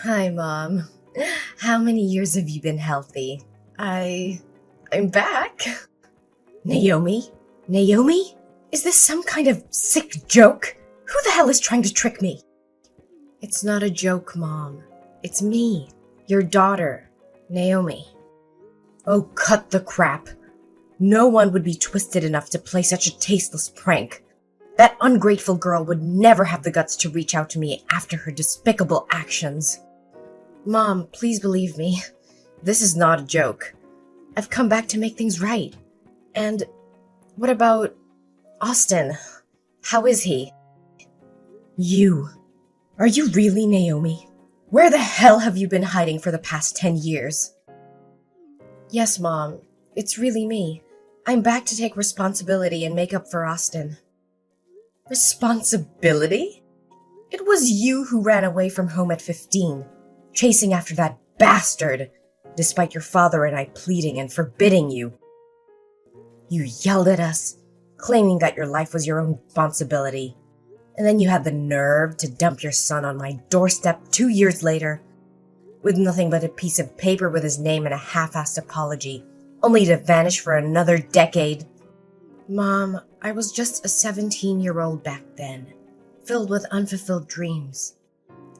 Hi, Mom. How many years have you been healthy? I'm back. Naomi? Naomi? Is this some kind of sick joke? Who the hell is trying to trick me? It's not a joke, Mom. It's me, your daughter, Naomi. Oh, cut the crap. No one would be twisted enough to play such a tasteless prank. That ungrateful girl would never have the guts to reach out to me after her despicable actions. Mom, please believe me. This is not a joke. I've come back to make things right. And what about Austin? How is he? You. Are you really Naomi? Where the hell have you been hiding for the past 10 years? Yes, Mom. It's really me. I'm back to take responsibility and make up for Austin. Responsibility? It was you who ran away from home at 15, chasing after that bastard, despite your father and I pleading and forbidding you. You yelled at us, claiming that your life was your own responsibility, and then you had the nerve to dump your son on my doorstep 2 years later, with nothing but a piece of paper with his name and a half-assed apology, only to vanish for another decade. Mom, I was just a 17-year-old back then, filled with unfulfilled dreams.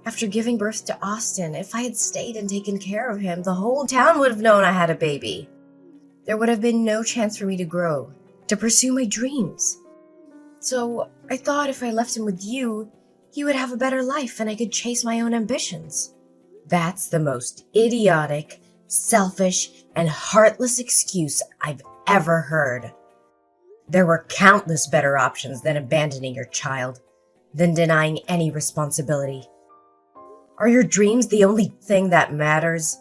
After giving birth to Austin, if I had stayed and taken care of him, the whole town would have known I had a baby. There would have been no chance for me to grow, to pursue my dreams. So I thought if I left him with you, he would have a better life and I could chase my own ambitions. That's the most idiotic, selfish, and heartless excuse I've ever heard. There were countless better options than abandoning your child, than denying any responsibility. Are your dreams the only thing that matters?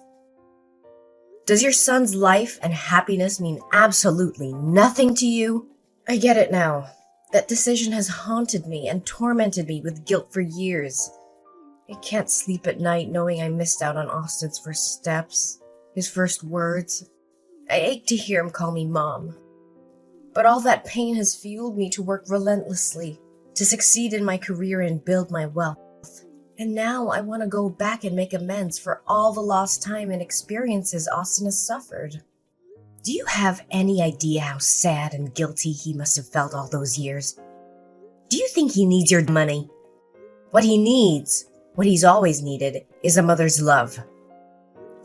Does your son's life and happiness mean absolutely nothing to you? I get it now. That decision has haunted me and tormented me with guilt for years. I can't sleep at night knowing I missed out on Austin's first steps, his first words. I ache to hear him call me Mom. But all that pain has fueled me to work relentlessly, to succeed in my career and build my wealth. And now I want to go back and make amends for all the lost time and experiences Austin has suffered. Do you have any idea how sad and guilty he must have felt all those years? Do you think he needs your money? What he needs, what he's always needed, is a mother's love.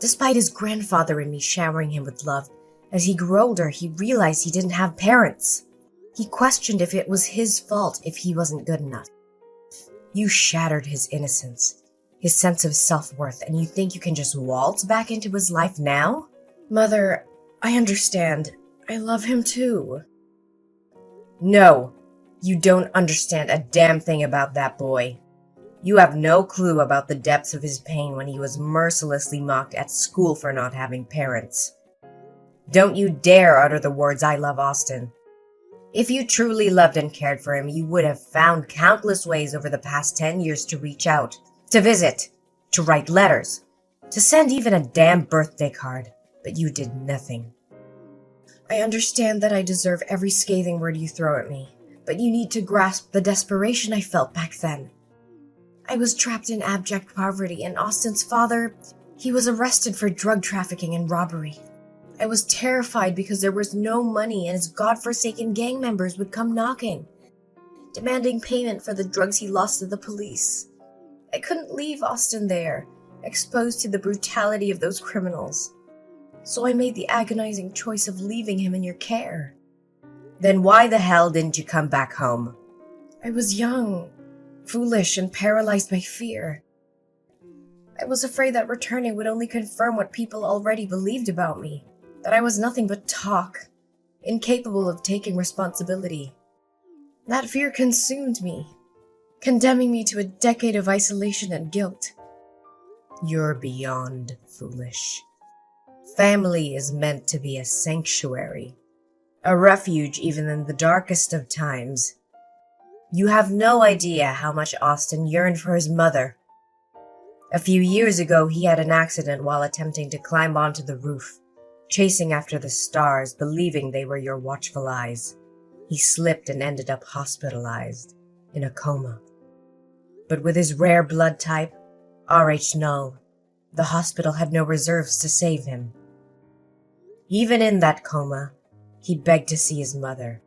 Despite his grandfather and me showering him with love, as he grew older, he realized he didn't have parents. He questioned if it was his fault if he wasn't good enough. You shattered his innocence, his sense of self-worth, and you think you can just waltz back into his life now? Mother, I understand. I love him too. No, you don't understand a damn thing about that boy. You have no clue about the depths of his pain when he was mercilessly mocked at school for not having parents. Don't you dare utter the words, "I love Austin." If you truly loved and cared for him, you would have found countless ways over the past 10 years to reach out, to visit, to write letters, to send even a damn birthday card, but you did nothing. I understand that I deserve every scathing word you throw at me, but you need to grasp the desperation I felt back then. I was trapped in abject poverty, and Austin's father, he was arrested for drug trafficking and robbery. I was terrified because there was no money and his godforsaken gang members would come knocking, demanding payment for the drugs he lost to the police. I couldn't leave Austin there, exposed to the brutality of those criminals. So I made the agonizing choice of leaving him in your care. Then why the hell didn't you come back home? I was young, foolish, and paralyzed by fear. I was afraid that returning would only confirm what people already believed about me. That I was nothing but talk, incapable of taking responsibility. That fear consumed me, condemning me to a decade of isolation and guilt. You're beyond foolish. Family is meant to be a sanctuary, a refuge even in the darkest of times. You have no idea how much Austin yearned for his mother. A few years ago, he had an accident while attempting to climb onto the roof, chasing after the stars, believing they were your watchful eyes. He slipped and ended up hospitalized, in a coma. But with his rare blood type, RH null. The hospital had no reserves to save him. Even in that coma, he begged to see his mother.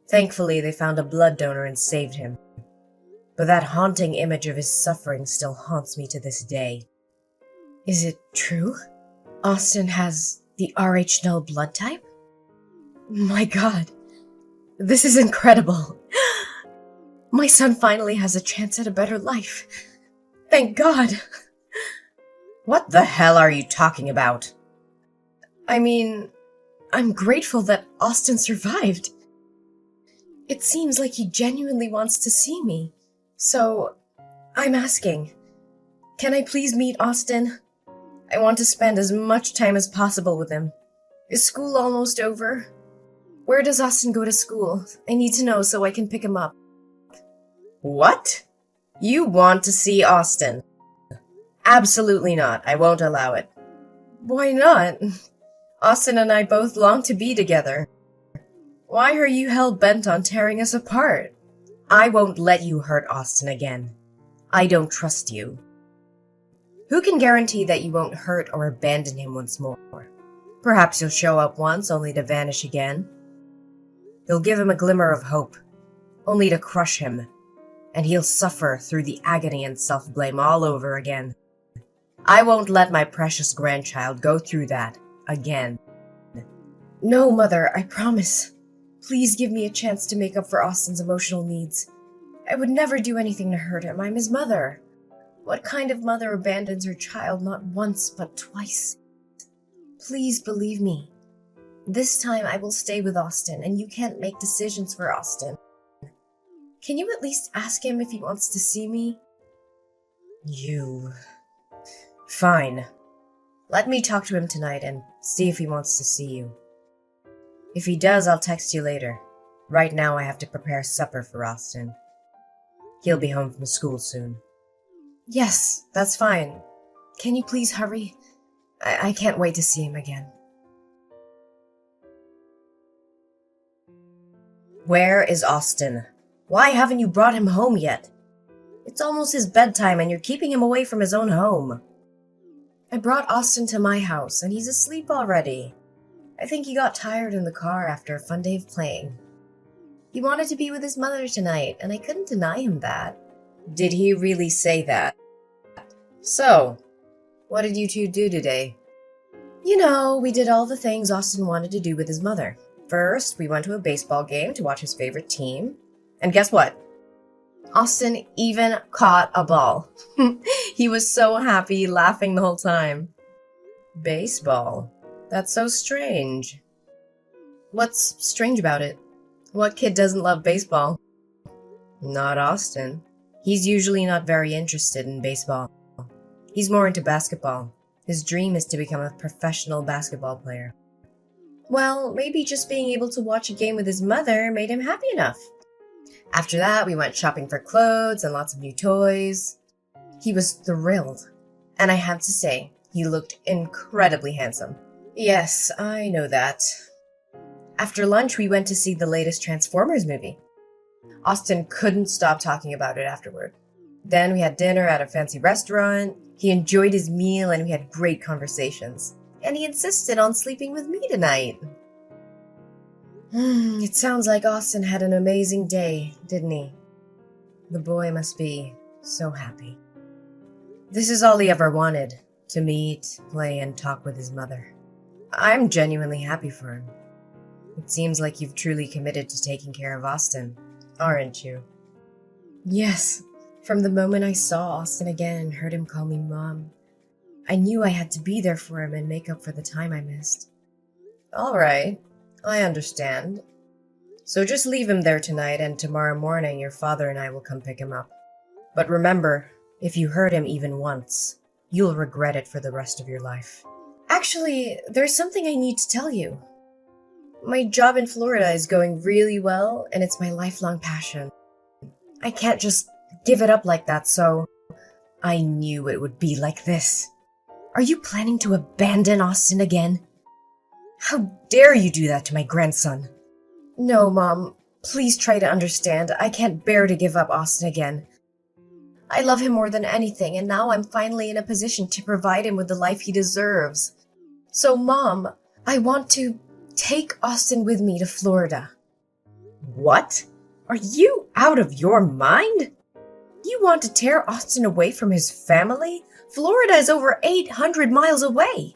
Thankfully, they found a blood donor and saved him. But that haunting image of his suffering still haunts me to this day. Is it true? Austin has the RH null blood type? My God, this is incredible. My son finally has a chance at a better life. Thank God. What the hell are you talking about? I mean, I'm grateful that Austin survived. It seems like he genuinely wants to see me. So, I'm asking, can I please meet Austin? I want to spend as much time as possible with him. Is school almost over? Where does Austin go to school? I need to know so I can pick him up. What? You want to see Austin? Absolutely not. I won't allow it. Why not? Austin and I both long to be together. Why are you hell-bent on tearing us apart? I won't let you hurt Austin again. I don't trust you. Who can guarantee that you won't hurt or abandon him once more? Perhaps you'll show up once, only to vanish again. You'll give him a glimmer of hope, only to crush him, and he'll suffer through the agony and self-blame all over again. I won't let my precious grandchild go through that again. No, Mother, I promise. Please give me a chance to make up for Austin's emotional needs. I would never do anything to hurt him. I'm his mother. What kind of mother abandons her child not once, but twice? Please believe me. This time I will stay with Austin, and you can't make decisions for Austin. Can you at least ask him if he wants to see me? You... Fine. Let me talk to him tonight and see if he wants to see you. If he does, I'll text you later. Right now I have to prepare supper for Austin. He'll be home from school soon. Yes, that's fine. Can you please hurry? I can't wait to see him again. Where is Austin? Why haven't you brought him home yet? It's almost his bedtime and you're keeping him away from his own home. I brought Austin to my house and he's asleep already. I think he got tired in the car after a fun day of playing. He wanted to be with his mother tonight and I couldn't deny him that. Did he really say that? So, what did you two do today? You know, we did all the things Austin wanted to do with his mother. First, we went to a baseball game to watch his favorite team. And guess what? Austin even caught a ball. He was so happy, laughing the whole time. Baseball? That's so strange. What's strange about it? What kid doesn't love baseball? Not Austin. He's usually not very interested in baseball. He's more into basketball. His dream is to become a professional basketball player. Well, maybe just being able to watch a game with his mother made him happy enough. After that, we went shopping for clothes and lots of new toys. He was thrilled. And I have to say, he looked incredibly handsome. Yes, I know that. After lunch, we went to see the latest Transformers movie. Austin couldn't stop talking about it afterward. Then we had dinner at a fancy restaurant. He enjoyed his meal and we had great conversations. And he insisted on sleeping with me tonight. It sounds like Austin had an amazing day, didn't he? The boy must be so happy. This is all he ever wanted, to meet, play, and talk with his mother. I'm genuinely happy for him. It seems like you've truly committed to taking care of Austin, aren't you? Yes. From the moment I saw Austin again and heard him call me Mom, I knew I had to be there for him and make up for the time I missed. All right, I understand. So just leave him there tonight, and tomorrow morning your father and I will come pick him up. But remember, if you hurt him even once, you'll regret it for the rest of your life. Actually, there's something I need to tell you. My job in Florida is going really well, and it's my lifelong passion. I can't just give it up like that, so I knew it would be like this. Are you planning to abandon Austin again? How dare you do that to my grandson? No, Mom. Please try to understand. I can't bear to give up Austin again. I love him more than anything, and now I'm finally in a position to provide him with the life he deserves. So, Mom, I want to take Austin with me to Florida. What? Are you out of your mind? You want to tear Austin away from his family? Florida is over 800 miles away.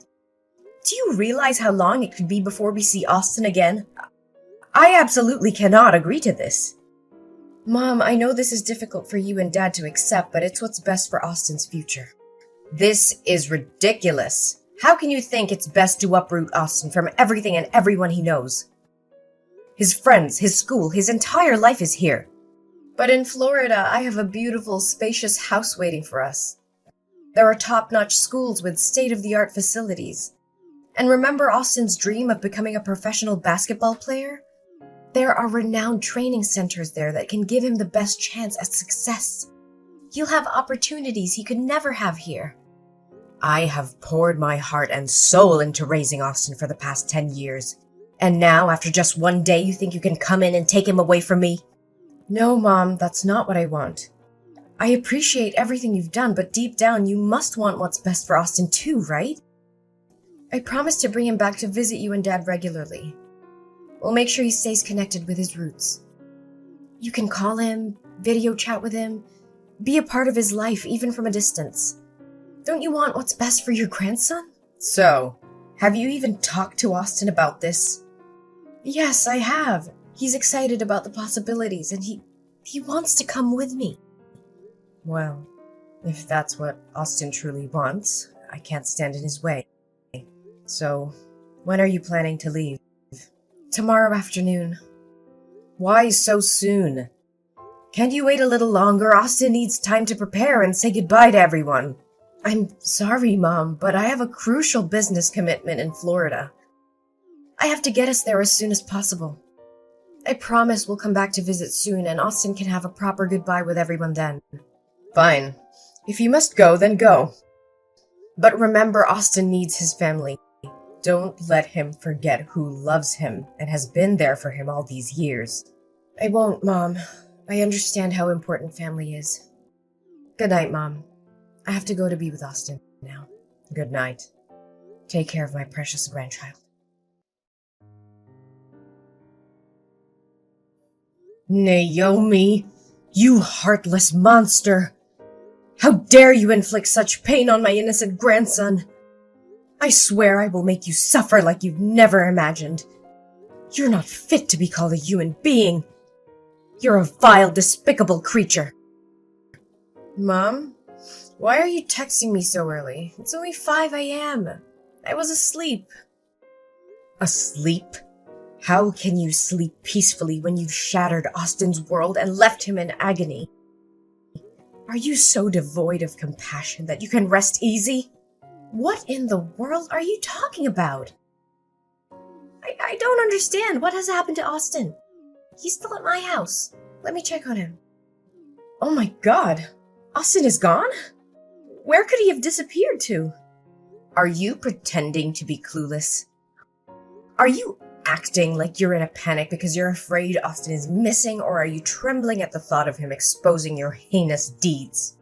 Do you realize how long it could be before we see Austin again? I absolutely cannot agree to this. Mom, I know this is difficult for you and Dad to accept, but it's what's best for Austin's future. This is ridiculous. How can you think it's best to uproot Austin from everything and everyone he knows? His friends, his school, his entire life is here. But in Florida, I have a beautiful, spacious house waiting for us. There are top-notch schools with state-of-the-art facilities. And remember Austin's dream of becoming a professional basketball player? There are renowned training centers there that can give him the best chance at success. He'll have opportunities he could never have here. I have poured my heart and soul into raising Austin for the past 10 years. And now, after just one day, you think you can come in and take him away from me? No, Mom, that's not what I want. I appreciate everything you've done, but deep down, you must want what's best for Austin too, right? I promise to bring him back to visit you and Dad regularly. We'll make sure he stays connected with his roots. You can call him, video chat with him, be a part of his life even from a distance. Don't you want what's best for your grandson? So, have you even talked to Austin about this? Yes, I have. He's excited about the possibilities and he wants to come with me. Well, if that's what Austin truly wants, I can't stand in his way. So, when are you planning to leave? Tomorrow afternoon. Why so soon? Can't you wait a little longer? Austin needs time to prepare and say goodbye to everyone. I'm sorry, Mom, but I have a crucial business commitment in Florida. I have to get us there as soon as possible. I promise we'll come back to visit soon and Austin can have a proper goodbye with everyone then. Fine. If you must go, then go. But remember, Austin needs his family. Don't let him forget who loves him and has been there for him all these years. I won't, Mom. I understand how important family is. Good night, Mom. I have to go to be with Austin now. Good night. Take care of my precious grandchild. Naomi, you heartless monster! How dare you inflict such pain on my innocent grandson! I swear I will make you suffer like you've never imagined. You're not fit to be called a human being. You're a vile, despicable creature. Mom, why are you texting me so early? It's only 5 a.m. I was asleep. Asleep? How can you sleep peacefully when you've shattered Austin's world and left him in agony? Are you so devoid of compassion that you can rest easy? What in the world are you talking about? I don't understand. What has happened to Austin? He's still at my house. Let me check on him. Oh my God. Austin is gone? Where could he have disappeared to? Are you pretending to be clueless? Are you acting like you're in a panic because you're afraid Austin is missing, or are you trembling at the thought of him exposing your heinous deeds?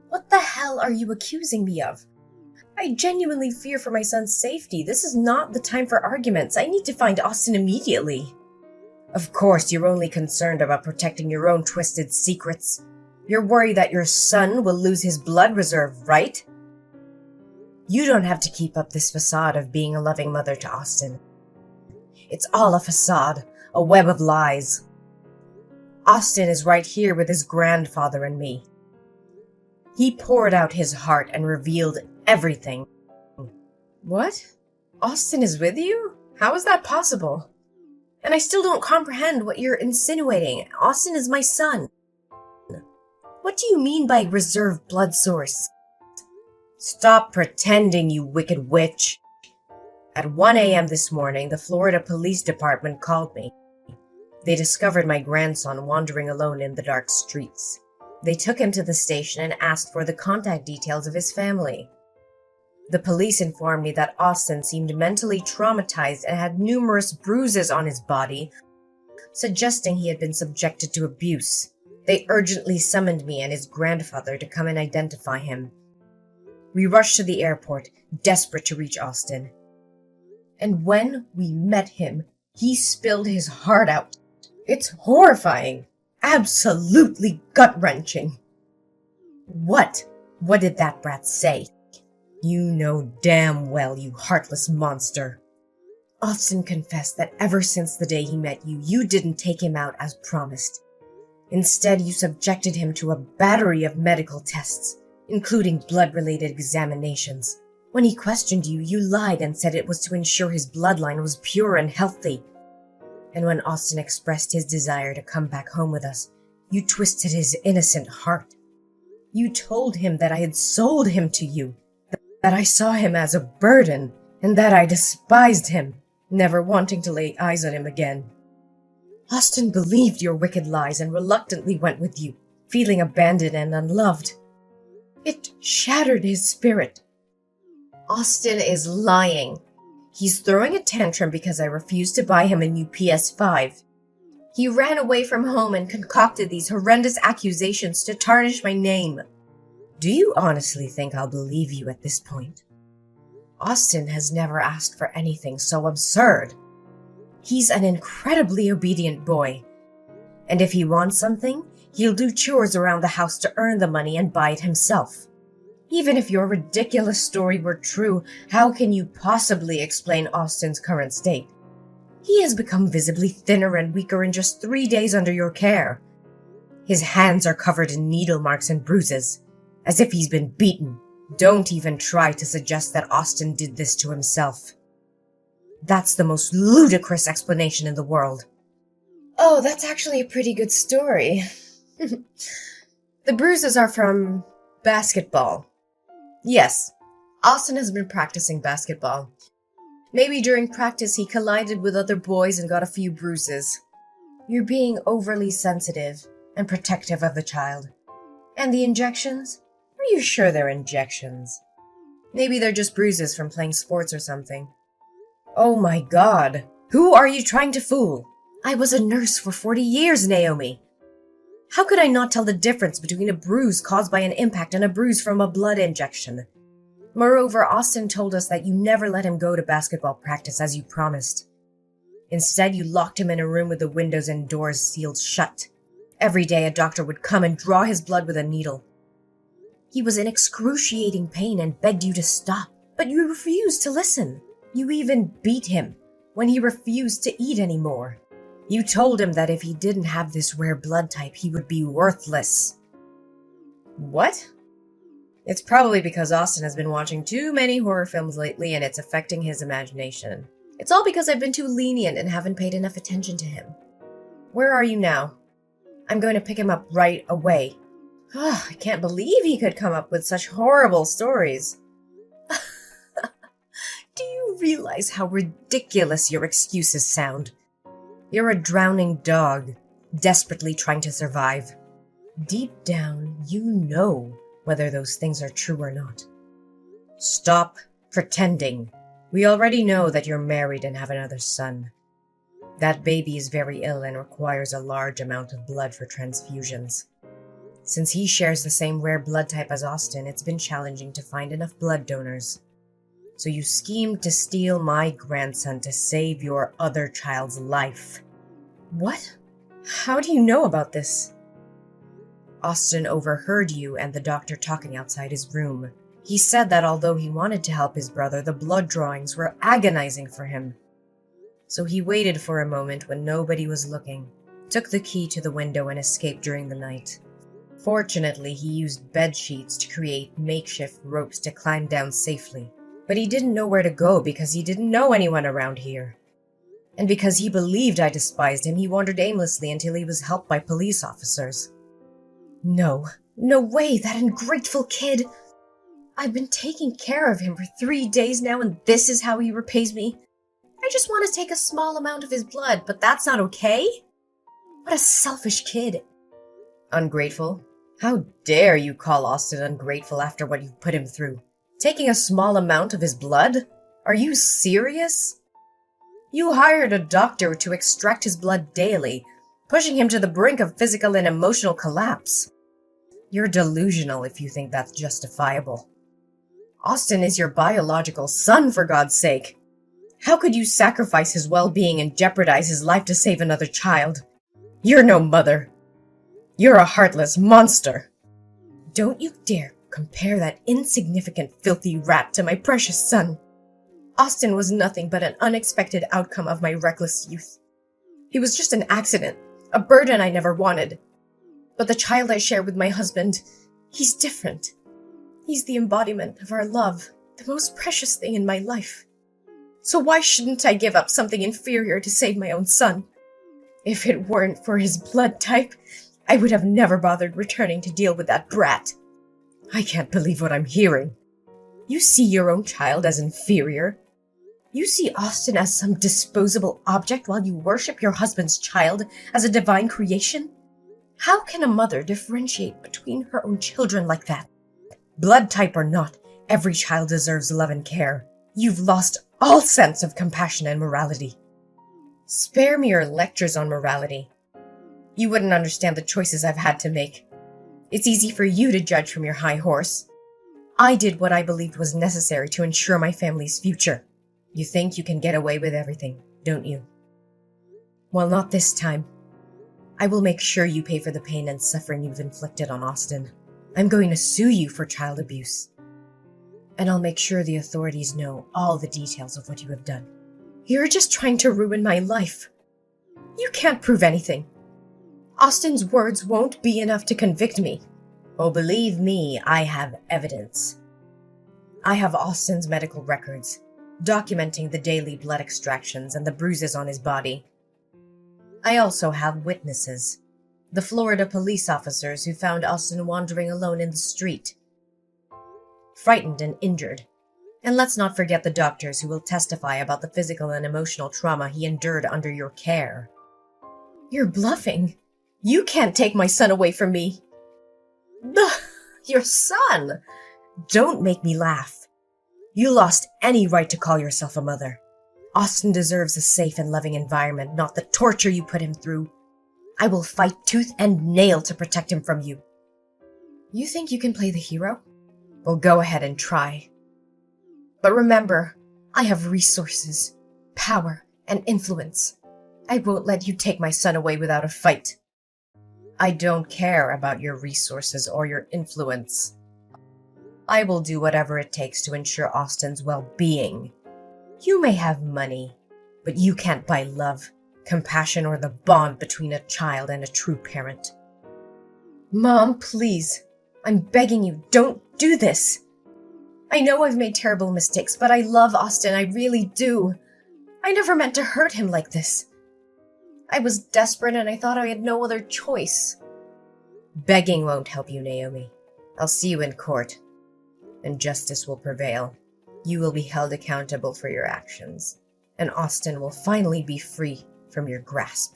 What the hell are you accusing me of? I genuinely fear for my son's safety. This is not the time for arguments. I need to find Austin immediately. Of course, you're only concerned about protecting your own twisted secrets. You're worried that your son will lose his blood reserve, right? You don't have to keep up this facade of being a loving mother to Austin. It's all a facade, a web of lies. Austin is right here with his grandfather and me. He poured out his heart and revealed everything. What? Austin is with you? How is that possible? And I still don't comprehend what you're insinuating. Austin is my son. What do you mean by reserve blood source? Stop pretending, you wicked witch. At 1 a.m. this morning, the Florida Police Department called me. They discovered my grandson wandering alone in the dark streets. They took him to the station and asked for the contact details of his family. The police informed me that Austin seemed mentally traumatized and had numerous bruises on his body, suggesting he had been subjected to abuse. They urgently summoned me and his grandfather to come and identify him. We rushed to the airport, desperate to reach Austin. And when we met him, he spilled his heart out. It's horrifying. Absolutely gut-wrenching. What? What did that brat say? You know damn well, you heartless monster. Austin confessed that ever since the day he met you, you didn't take him out as promised. Instead, you subjected him to a battery of medical tests, including blood-related examinations. When he questioned you, you lied and said it was to ensure his bloodline was pure and healthy. And when Austin expressed his desire to come back home with us, you twisted his innocent heart. You told him that I had sold him to you, that I saw him as a burden, and that I despised him, never wanting to lay eyes on him again. Austin believed your wicked lies and reluctantly went with you, feeling abandoned and unloved. It shattered his spirit. Austin is lying. He's throwing a tantrum because I refused to buy him a new PS5. He ran away from home and concocted these horrendous accusations to tarnish my name. Do you honestly think I'll believe you at this point? Austin has never asked for anything so absurd. He's an incredibly obedient boy. And if he wants something, he'll do chores around the house to earn the money and buy it himself. Even if your ridiculous story were true, how can you possibly explain Austin's current state? He has become visibly thinner and weaker in just 3 days under your care. His hands are covered in needle marks and bruises, as if he's been beaten. Don't even try to suggest that Austin did this to himself. That's the most ludicrous explanation in the world. Oh, that's actually a pretty good story. The bruises are from basketball. Yes, Austin has been practicing basketball. Maybe during practice he collided with other boys and got a few bruises. You're being overly sensitive and protective of the child. And the injections? Are you sure they're injections? Maybe they're just bruises from playing sports or something. Oh my God! Who are you trying to fool? I was a nurse for 40 years, Naomi. How could I not tell the difference between a bruise caused by an impact and a bruise from a blood injection? Moreover, Austin told us that you never let him go to basketball practice as you promised. Instead, you locked him in a room with the windows and doors sealed shut. Every day, a doctor would come and draw his blood with a needle. He was in excruciating pain and begged you to stop, but you refused to listen. You even beat him when he refused to eat anymore. You told him that if he didn't have this rare blood type, he would be worthless. What? It's probably because Austin has been watching too many horror films lately and it's affecting his imagination. It's all because I've been too lenient and haven't paid enough attention to him. Where are you now? I'm going to pick him up right away. I can't believe he could come up with such horrible stories. Do you realize how ridiculous your excuses sound? You're a drowning dog, desperately trying to survive. Deep down, you know whether those things are true or not. Stop pretending. We already know that you're married and have another son. That baby is very ill and requires a large amount of blood for transfusions. Since he shares the same rare blood type as Austin, it's been challenging to find enough blood donors. So you schemed to steal my grandson to save your other child's life. What? How do you know about this? Austin overheard you and the doctor talking outside his room. He said that although he wanted to help his brother, the blood drawings were agonizing for him. So he waited for a moment when nobody was looking, took the key to the window and escaped during the night. Fortunately, he used bed sheets to create makeshift ropes to climb down safely. But he didn't know where to go because he didn't know anyone around here. And because he believed I despised him, he wandered aimlessly until he was helped by police officers. No way, that ungrateful kid! I've been taking care of him for 3 days now and this is how he repays me? I just want to take a small amount of his blood, but that's not okay? What a selfish kid. Ungrateful? How dare you call Austin ungrateful after what you've put him through? Taking a small amount of his blood? Are you serious? You hired a doctor to extract his blood daily, pushing him to the brink of physical and emotional collapse. You're delusional if you think that's justifiable. Austin is your biological son, for God's sake. How could you sacrifice his well-being and jeopardize his life to save another child? You're no mother. You're a heartless monster. Don't you dare compare that insignificant, filthy rat to my precious son. Austin was nothing but an unexpected outcome of my reckless youth. He was just an accident, a burden I never wanted. But the child I share with my husband, he's different. He's the embodiment of our love, the most precious thing in my life. So why shouldn't I give up something inferior to save my own son? If it weren't for his blood type, I would have never bothered returning to deal with that brat. I can't believe what I'm hearing. You see your own child as inferior? You see Austin as some disposable object while you worship your husband's child as a divine creation? How can a mother differentiate between her own children like that? Blood type or not, every child deserves love and care. You've lost all sense of compassion and morality. Spare me your lectures on morality. You wouldn't understand the choices I've had to make. It's easy for you to judge from your high horse. I did what I believed was necessary to ensure my family's future. You think you can get away with everything, don't you? Well, not this time. I will make sure you pay for the pain and suffering you've inflicted on Austin. I'm going to sue you for child abuse. And I'll make sure the authorities know all the details of what you have done. You're just trying to ruin my life. You can't prove anything. Austin's words won't be enough to convict me. Oh, believe me, I have evidence. I have Austin's medical records, documenting the daily blood extractions and the bruises on his body. I also have witnesses, the Florida police officers who found Austin wandering alone in the street, frightened and injured. And let's not forget the doctors who will testify about the physical and emotional trauma he endured under your care. You're bluffing. You can't take my son away from me. Your son? Don't make me laugh. You lost any right to call yourself a mother. Austin deserves a safe and loving environment, not the torture you put him through. I will fight tooth and nail to protect him from you. You think you can play the hero? Well, go ahead and try. But remember, I have resources, power, and influence. I won't let you take my son away without a fight. I don't care about your resources or your influence. I will do whatever it takes to ensure Austin's well-being. You may have money, but you can't buy love, compassion, or the bond between a child and a true parent. Mom, please. I'm begging you, don't do this. I know I've made terrible mistakes, but I love Austin, I really do. I never meant to hurt him like this. I was desperate and I thought I had no other choice. Begging won't help you, Naomi. I'll see you in court, and justice will prevail. You will be held accountable for your actions, and Austin will finally be free from your grasp.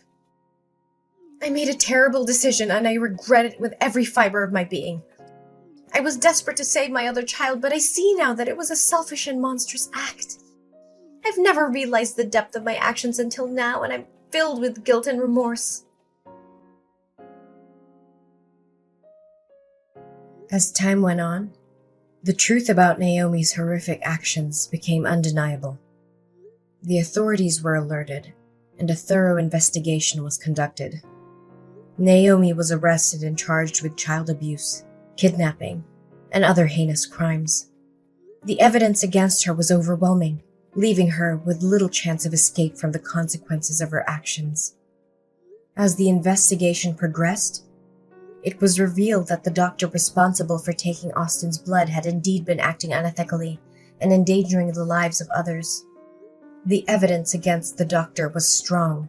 I made a terrible decision, and I regret it with every fiber of my being. I was desperate to save my other child, but I see now that it was a selfish and monstrous act. I've never realized the depth of my actions until now, and I'm filled with guilt and remorse. As time went on, the truth about Naomi's horrific actions became undeniable. The authorities were alerted, and a thorough investigation was conducted. Naomi was arrested and charged with child abuse, kidnapping, and other heinous crimes. The evidence against her was overwhelming, leaving her with little chance of escape from the consequences of her actions. As the investigation progressed, it was revealed that the doctor responsible for taking Austin's blood had indeed been acting unethically and endangering the lives of others. The evidence against the doctor was strong,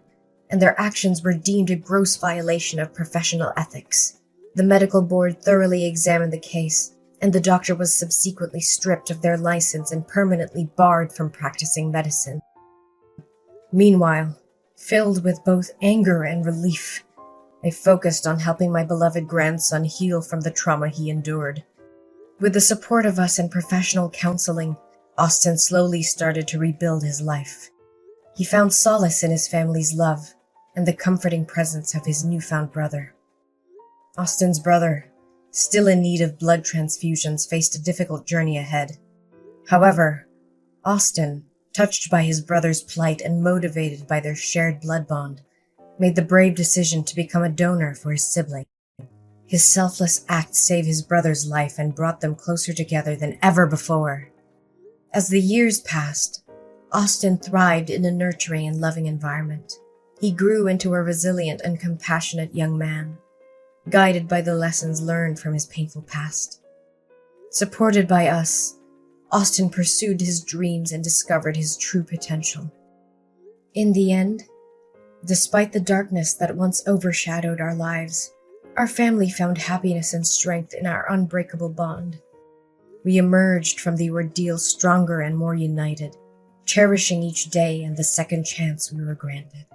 and their actions were deemed a gross violation of professional ethics. The medical board thoroughly examined the case, and the doctor was subsequently stripped of their license and permanently barred from practicing medicine. Meanwhile, filled with both anger and relief, I focused on helping my beloved grandson heal from the trauma he endured. With the support of us and professional counseling, Austin slowly started to rebuild his life. He found solace in his family's love and the comforting presence of his newfound brother. Austin's brother, still in need of blood transfusions, faced a difficult journey ahead. However, Austin, touched by his brother's plight and motivated by their shared blood bond, made the brave decision to become a donor for his sibling. His selfless act saved his brother's life and brought them closer together than ever before. As the years passed, Austin thrived in a nurturing and loving environment. He grew into a resilient and compassionate young man, guided by the lessons learned from his painful past. Supported by us, Austin pursued his dreams and discovered his true potential. In the end, despite the darkness that once overshadowed our lives, our family found happiness and strength in our unbreakable bond. We emerged from the ordeal stronger and more united, cherishing each day and the second chance we were granted.